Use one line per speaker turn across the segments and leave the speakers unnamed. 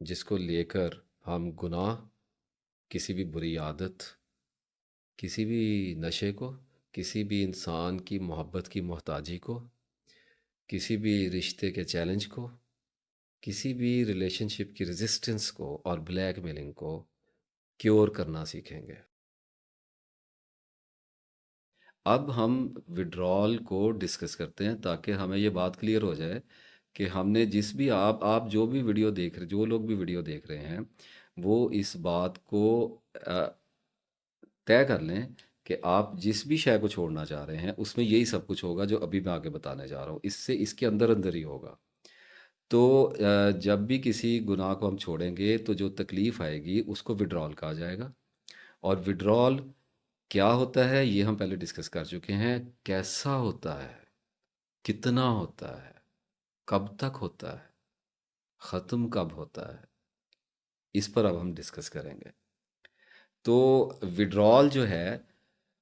جس کو لے کر ہم گناہ، کسی بھی بری عادت، کسی بھی نشے کو، کسی بھی انسان کی محبت کی محتاجی کو، کسی بھی رشتے کے چیلنج کو، کسی بھی ریلیشن شپ کی ریزسٹنس کو اور بلیک میلنگ کو کیور کرنا سیکھیں گے۔ اب ہم وڈرال کو ڈسکس کرتے ہیں تاکہ ہمیں یہ بات کلیئر ہو جائے کہ ہم نے جس بھی آپ جو بھی ویڈیو دیکھ رہے، جو لوگ بھی ویڈیو دیکھ رہے ہیں، وہ اس بات کو طے کر لیں کہ آپ جس بھی شے کو چھوڑنا چاہ رہے ہیں اس میں یہی سب کچھ ہوگا جو ابھی میں آگے بتانے جا رہا ہوں، اس کے اندر اندر ہی ہوگا۔ تو جب بھی کسی گناہ کو ہم چھوڑیں گے تو جو تکلیف آئے گی اس کو وڈرال کہا جائے گا۔ اور وڈرال کیا ہوتا ہے یہ ہم پہلے ڈسکس کر چکے ہیں، کیسا ہوتا ہے، کتنا ہوتا ہے، کب تک ہوتا ہے، ختم کب ہوتا ہے، اس پر اب ہم ڈسکس کریں گے۔ تو وڈرال جو ہے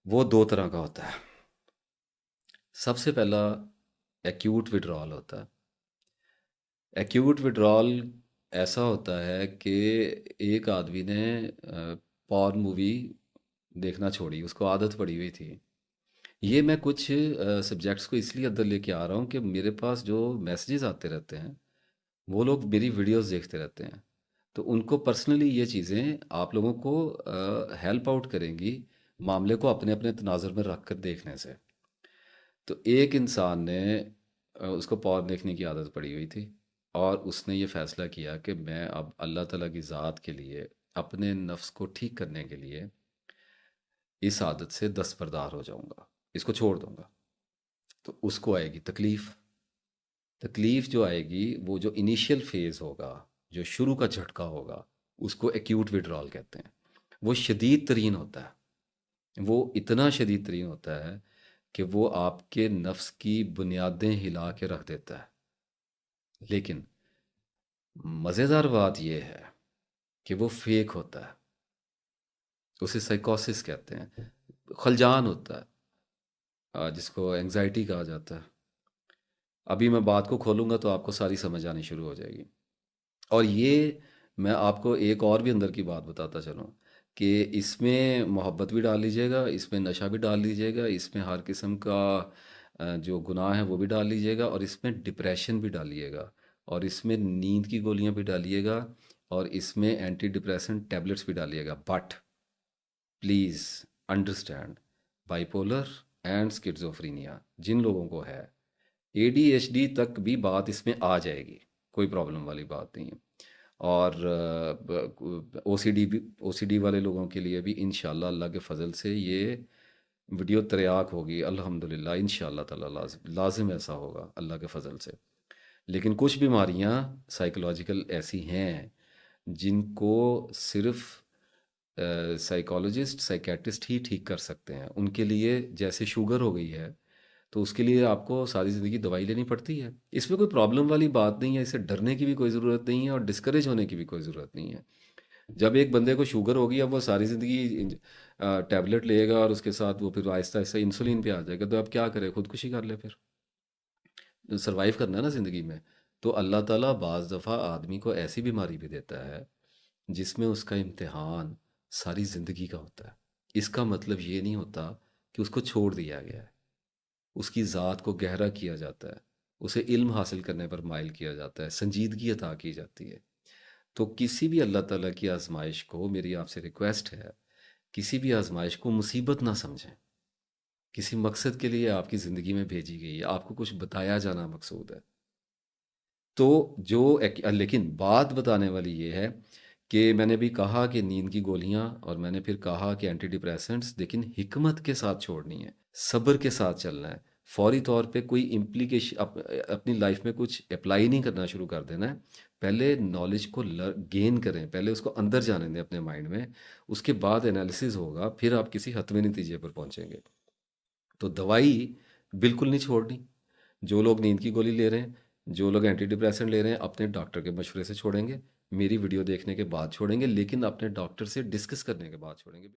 وہ دو طرح کا ہوتا ہے۔ سب سے پہلا ایکیوٹ وڈرال ہوتا ہے۔ ایکیوٹ وڈرال ایسا ہوتا ہے کہ ایک آدمی نے پورن مووی دیکھنا چھوڑی، اس کو عادت پڑی ہوئی تھی۔ یہ میں کچھ سبجیکٹس کو اس لیے اندر لے کے آ رہا ہوں کہ میرے پاس جو میسیجز آتے رہتے ہیں وہ لوگ میری ویڈیوز دیکھتے رہتے ہیں، تو ان کو پرسنلی یہ چیزیں آپ لوگوں کو ہیلپ آؤٹ کریں گی معاملے کو اپنے اپنے تناظر میں رکھ کر دیکھنے سے۔ تو ایک انسان نے اس کو پورن دیکھنے کی عادت پڑی ہوئی تھی، اور اس نے یہ فیصلہ کیا کہ میں اب اللہ تعالیٰ کی ذات کے لیے، اپنے نفس کو ٹھیک کرنے کے لیے اس عادت سے دستبردار ہو جاؤں گا، اس کو چھوڑ دوں گا۔ تو اس کو آئے گی تکلیف۔ تکلیف جو آئے گی وہ جو انیشیل فیز ہوگا، جو شروع کا جھٹکا ہوگا، اس کو ایکیوٹ وڈرال کہتے ہیں۔ وہ شدید ترین ہوتا ہے، وہ اتنا شدید ترین ہوتا ہے کہ وہ آپ کے نفس کی بنیادیں ہلا کے رکھ دیتا ہے۔ لیکن مزیدار بات یہ ہے کہ وہ فیک ہوتا ہے، اسے سائیکوسس کہتے ہیں، خلجان ہوتا ہے، جس کو انگزائٹی کہا جاتا ہے۔ ابھی میں بات کو کھولوں گا تو آپ کو ساری سمجھ آنی شروع ہو جائے گی۔ اور یہ میں آپ کو ایک اور بھی اندر کی بات بتاتا چلوں کہ اس میں محبت بھی ڈال لیجیے گا، اس میں نشہ بھی ڈال لیجیے گا، اس میں ہر قسم کا جو گناہ ہے وہ بھی ڈال لیجیے گا، اور اس میں ڈپریشن بھی ڈالیے گا، اور اس میں نیند کی گولیاں بھی ڈالیے گا، اور اس میں اینٹی ڈپریسنٹ ٹیبلٹس بھی ڈالیے گا۔ But please understand, bipolar and schizophrenia جن لوگوں کو ہے، اے ڈی ایچ ڈی تک بھی بات اس میں آ جائے گی، کوئی پرابلم والی بات نہیں ہے۔ اور او سی ڈی بھی، او سی ڈی والے لوگوں کے لیے بھی انشاءاللہ اللہ کے فضل سے یہ ویڈیو تریاک ہوگی، الحمدللہ انشاءاللہ تعالی لازم لازم ایسا ہوگا اللہ کے فضل سے۔ لیکن کچھ بیماریاں سائیکولوجیکل ایسی ہیں جن کو صرف سائیکالوجسٹ، سائیکیٹرسٹ ہی ٹھیک کر سکتے ہیں۔ ان کے لیے جیسے شوگر ہو گئی ہے تو اس کے لیے آپ کو ساری زندگی دوائی لینی پڑتی ہے۔ اس میں کوئی پرابلم والی بات نہیں ہے، اسے ڈرنے کی بھی کوئی ضرورت نہیں ہے، اور ڈسکریج ہونے کی بھی کوئی ضرورت نہیں ہے۔ جب ایک بندے کو شوگر ہوگی، اب وہ ساری زندگی ٹیبلٹ لے گا اور اس کے ساتھ وہ پھر آہستہ آہستہ انسولین پہ آ جائے گا، تو اب کیا کرے؟ خودکشی کر لے پھر، سروائیو کرنا ہے نا زندگی میں۔ تو اللہ تعالیٰ بعض دفعہ آدمی کو ایسی بیماری بھی دیتا ہے جس میں اس کا امتحان ساری زندگی کا ہوتا ہے۔ اس کا مطلب یہ نہیں ہوتا کہ اس کو چھوڑ دیا گیا ہے، اس کی ذات کو گہرا کیا جاتا ہے، اسے علم حاصل کرنے پر مائل کیا جاتا ہے، سنجیدگی عطا کی جاتی ہے۔ تو کسی بھی اللہ تعالیٰ کی آزمائش کو، میری آپ سے ریکویسٹ ہے، کسی بھی آزمائش کو مصیبت نہ سمجھیں۔ کسی مقصد کے لیے آپ کی زندگی میں بھیجی گئی ہے، آپ کو کچھ بتایا جانا مقصود ہے۔ تو لیکن بات بتانے والی یہ ہے کہ میں نے بھی کہا کہ نیند کی گولیاں، اور میں نے پھر کہا کہ اینٹی ڈپریسنٹس، لیکن حکمت کے ساتھ چھوڑنی ہے، صبر کے ساتھ چلنا ہے۔ فوری طور پہ کوئی امپلیکیشن اپنی لائف میں کچھ اپلائی نہیں کرنا شروع کر دینا ہے۔ پہلے نالج کو گین کریں، پہلے اس کو اندر جانے دیں اپنے مائنڈ میں، اس کے بعد انالیسز ہوگا، پھر آپ کسی حتمی نتیجے پر پہنچیں گے۔ تو دوائی بالکل نہیں چھوڑنی۔ جو لوگ نیند کی گولی لے رہے ہیں، جو لوگ اینٹی ڈپریسنٹ لے رہے ہیں، اپنے ڈاکٹر کے مشورے سے چھوڑیں گے، میری ویڈیو دیکھنے کے بعد چھوڑیں گے، لیکن اپنے ڈاکٹر سے ڈسکس کرنے کے بعد چھوڑیں گے۔